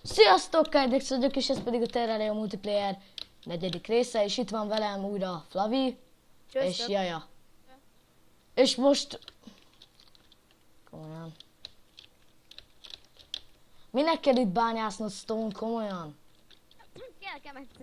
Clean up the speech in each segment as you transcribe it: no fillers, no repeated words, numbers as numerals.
Sziasztok, Kaidex vagyok, és ez pedig a Terraria Multiplayer 4. része, és itt van velem újra Flavi, és Jaja. És most... Komolyan. Minek kell itt bányásznod Stone, komolyan?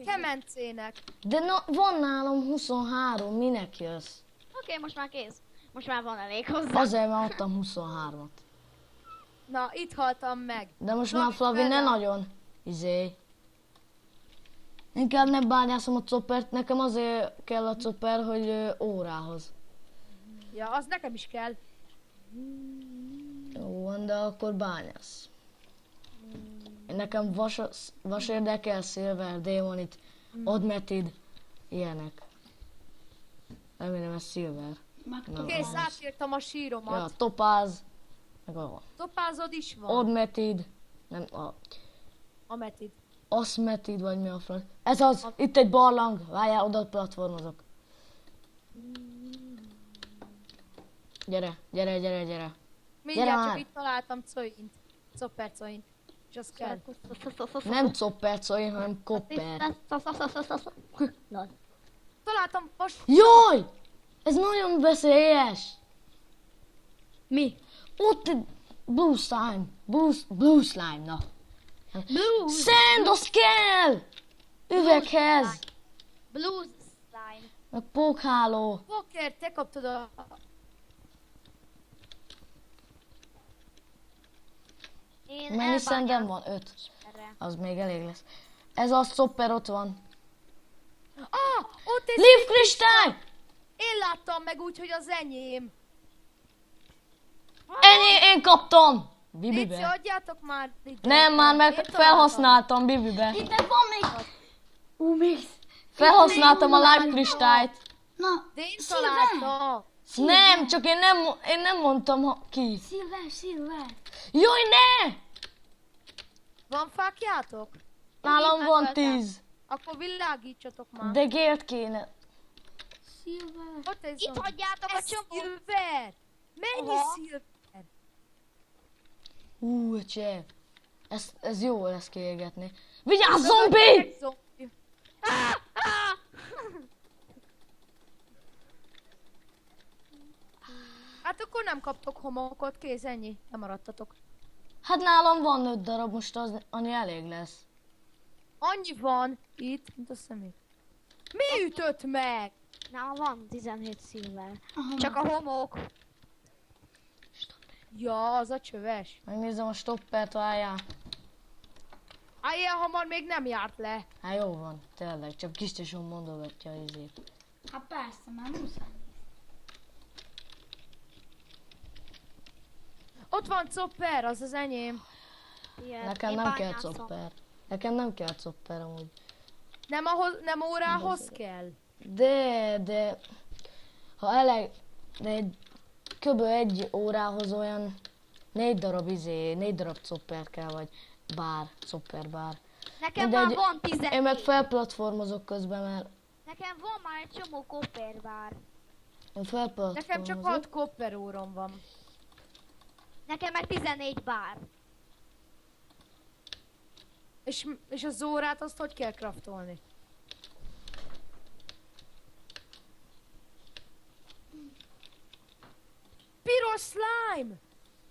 Kemencének. De van nálam 23, minek jössz? Oké, most már kész. Most már van elég hozzá. Azért már adtam 23-at. Na, itt haltam meg. De most már Flavi ne nagyon Inkább ne bányászom a coppert, nekem azért kell a copper, hogy órához. Ja, az nekem is kell. Jó van, de akkor bányász. Nekem vas érdekel, Silver, Démonit, Admetid, ilyenek. Remélem ez Silver. Kész, átírtam a síromat. Ja, Topáz, meg a Topázod is van. Admetid, nem a... Ametid. Asmetid, vagy mi a franc. Ez az, itt egy barlang, várjál, oda platformozok. Gyere. Mindjárt már. csak itt találtam coint. Copper coint. És az kell. Nem coppercoin, hanem kopper. Találtam most. Jaj! Ez nagyon veszélyes! Mi? Ott egy blue slime. Blue slime, na. Blue. Szend, az kell! Üveghez! Blue slime. Meg pókháló. Poker, te kaptad a... Én Mennyi szendem van? 5. erre. Az még elég lesz. Ez a szopper ott van. Ott egy... Leaf kristály! Én láttam meg úgy, hogy az enyém. Én kaptam! Léci, Bibibe. adjátok már. Nem, már meg Én találtam. felhasználtam Bibibe. Itt van még. Még. Felhasználtam a life kristályt. Na, De én találtam. Nem, csak én nem mondtam ki. Silver. Jaj, ne! Van fákjátok? Nálam Én van megöltem. 10. Akkor világítsatok már. De gért kéne. Silver. Ott egy Itt zombi. hagyjátok a Ez csomót. szilver! Mennyi Aha. szilver? Csev. Ez jó lesz kiégetni. Vigyázz, zombi! Zombi. Hát akkor nem kaptok homokot, kész, ennyi. Nem maradtatok. Hát nálam van 5 darab, most az annyi elég lesz. Annyi van itt, mint a szemét. Mi ütött meg? Na, van 17 silver. Csak a homok. Ja, az a csöves. Megnézem a stoppert, várjál. Ilyen hamar még nem járt le. Hát jó van, tényleg, csak Kistesom mondogatja a izét. Hát persze, már muszáj. Ott van Copper, az az enyém. Ilyen. Nekem Én nem kell bányászom. copper. Nekem nem kell copper amúgy. Nem órához kell. De... Ha elég... De kb. 1 órához olyan 4 darab copper kell, vagy copper bár. Nekem Mindegy, már van 14. Én meg felplatformozok közben, mert Nekem van már egy csomó kopperbár. én felplatformozok. Nekem csak 6 Copper órom van. Nekem meg 14 bár. És az órát azt hogy kell craftolni? Piros slime!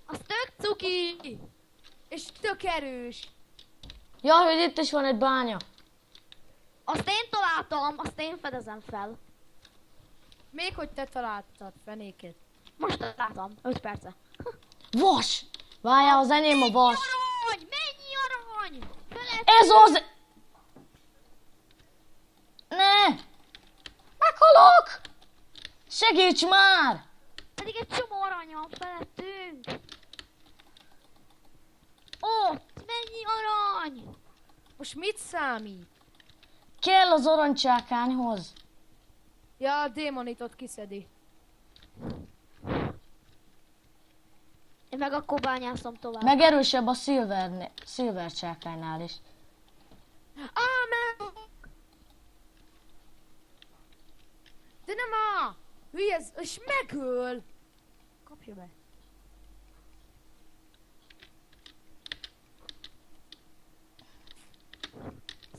Az tök cuki. És tök erős. Jaj, hogy itt is van egy bánya. Azt én találtam, azt én fedezem fel. Még hogy te találtad, fenéket. Most találtam, 5 perce. Vas! Várjál, az enyém a vas. Arany! Mennyi arany! Felett Ez az... Ne! Meghalok! Segíts már! pedig egy csomó arany van felettünk. Ott! Mennyi arany! Most mit számít? Kell az aranycsákányhoz. Ja, a démonit ott kiszedi. Én meg akkor bányászom tovább. Meg erősebb a silver csákánynál is. Meg... De nem á! Hülye, és megöl! Kapja be.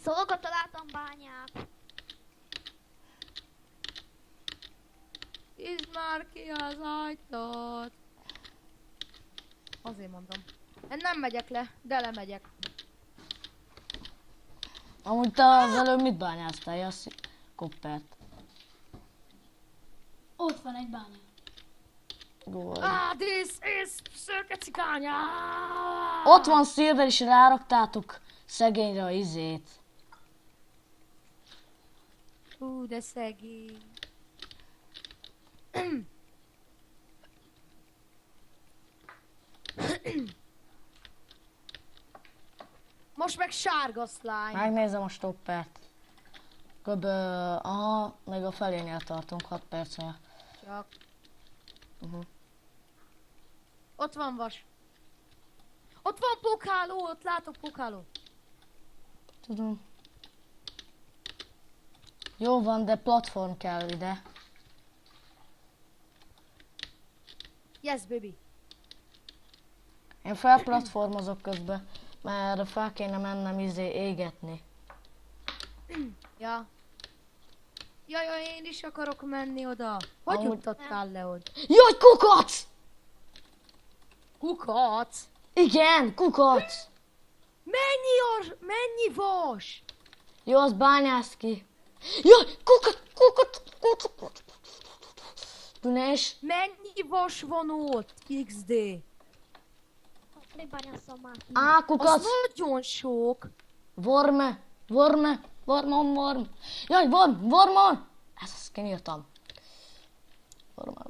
Szolga találtam bányát. Nyisd már ki az ajtót. Azért mondom. Én nem megyek le, de lemegyek. Amúgy te az előbb mit bányáztál, Jassi? Koppert. Ott van egy bánya. Gól. This is szőke cigánya! Ott van Silver, és ráraktátok szegényre a izét. De szegény. Most meg sárga slime. Megnézem a stoppert. Kb. Aha, még a felénél tartunk, 6 percnél. Csak. Uh-huh. Ott van vas. Ott van pókháló, ott látok pókháló. Tudom. Jó van, de platform kell ide. Yes, baby. Én felplatformozok közben, mert fel kéne mennem égetni. Ja. Jaj, én is akarok menni oda. Hogy Amúgy- jutottál le oda? Jaj, kukac! Kukac? Igen, kukac! Mennyi vas? Jó, az bányász ki. Jaj, kukac! Tűnés. Mennyi vas van ott? XD. Még bányásszam már. Á, Az kukac! nagyon sok. Vorme! Jaj, vormon! Ezt kinyírtam. Vorma.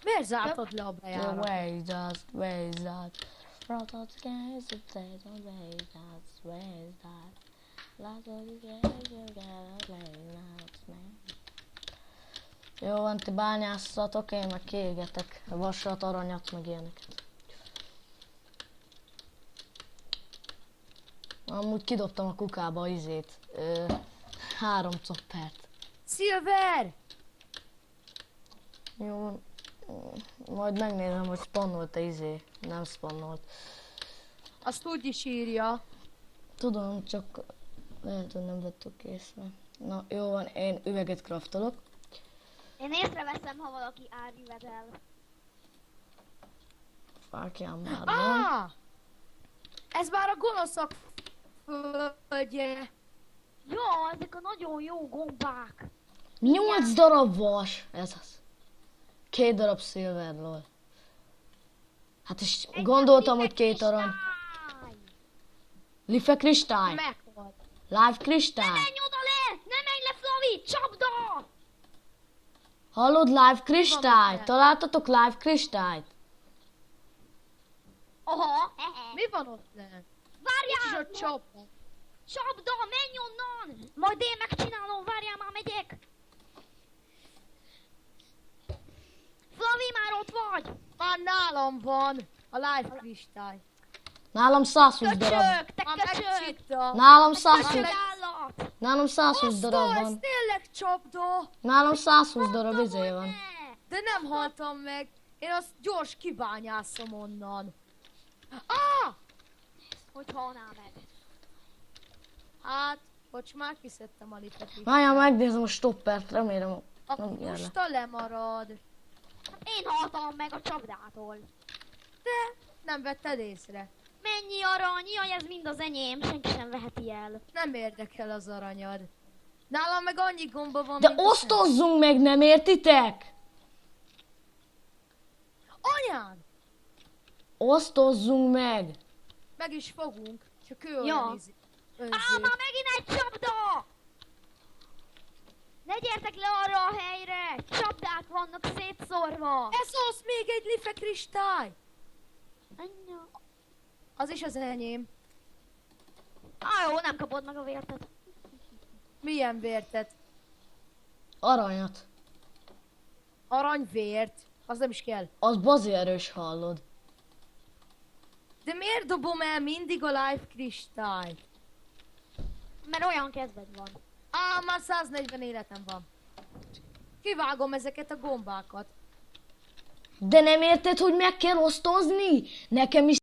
Miért zártad le a The bejárat? way that. Front of the guys, the days on way that. Lots of the guys, you gotta play nights, man. Jó van, ti bányászatok, én meg kiégetek vasat, aranyat, meg ilyeneket. Amúgy kidobtam a kukába izét. 3 coppert. Silver! Jó van. Majd megnézem, hogy spannolt-e izé. Nem spannolt. Azt úgy is írja. Tudom, csak lehet, hogy nem vettük észre. Na, jó van, én üveget craftolok. Én észreveszem, ha valaki árvivedel. Fákján már van. Ah! Ez már a gonoszak földje. Jó, ezek a nagyon jó gombák. 8 darab vas. Ez az. 2 darab silver, lol. Hát is gondoltam, hogy 2 arany. Life kristály. Meghalt. Live kristály. Menj oda le! Ne menj le, Flavi! Csapda! Hallod, live kristály? Találtatok live kristályt? Aha. Mi van ott lent? Várjál! És a csapda. Csapda, menj onnan! Majd én megcsinálom, várjál, már megyek! Flavi, már ott vagy! Már nálam van a live kristály. Nálam 120 darab. Köcsög, te Már köcsög! megcsíptem. Nálam Te 120. köcsög állat! Nálam 120 darab Osztó, ez van. tényleg csapda. Nálam 120 darab Mondtam, izé hogy van. ne! De nem haltam meg. Én azt gyors kibányászom onnan. Ah! Hogy halnál meg. Hát, bocs, már kiszedtem a lifet is. Várjál, megnézem a stoppert, remélem nem Akkor jár le. most a lemarad. Én haltam meg a csapdától. De nem vetted észre. Mennyi arany? Jaj, ez mind az enyém, senki sem veheti el. Nem érdekel az aranyad. Nálam meg annyi gomba van, De mint a szem. osztozzunk meg, nem értitek? Anyám! Osztozzunk meg! Meg is fogunk. Csak ő Ja. olyan Á, önző. már megint egy csapda! Ne gyertek le arra a helyre! Csapdák vannak szétszórva! Ez az, még egy life kristály! Anya. Az is az enyém. Á, jó, nem kapod meg a vértet. Milyen vértet? Aranyat. Aranyvért. Az nem is kell. Az bazi erős, hallod. De miért dobom el mindig a life kristályt? Mert olyan kedved van. Á, már 140 életem van. Kivágom ezeket a gombákat. De nem érted, hogy meg kell osztozni? Nekem is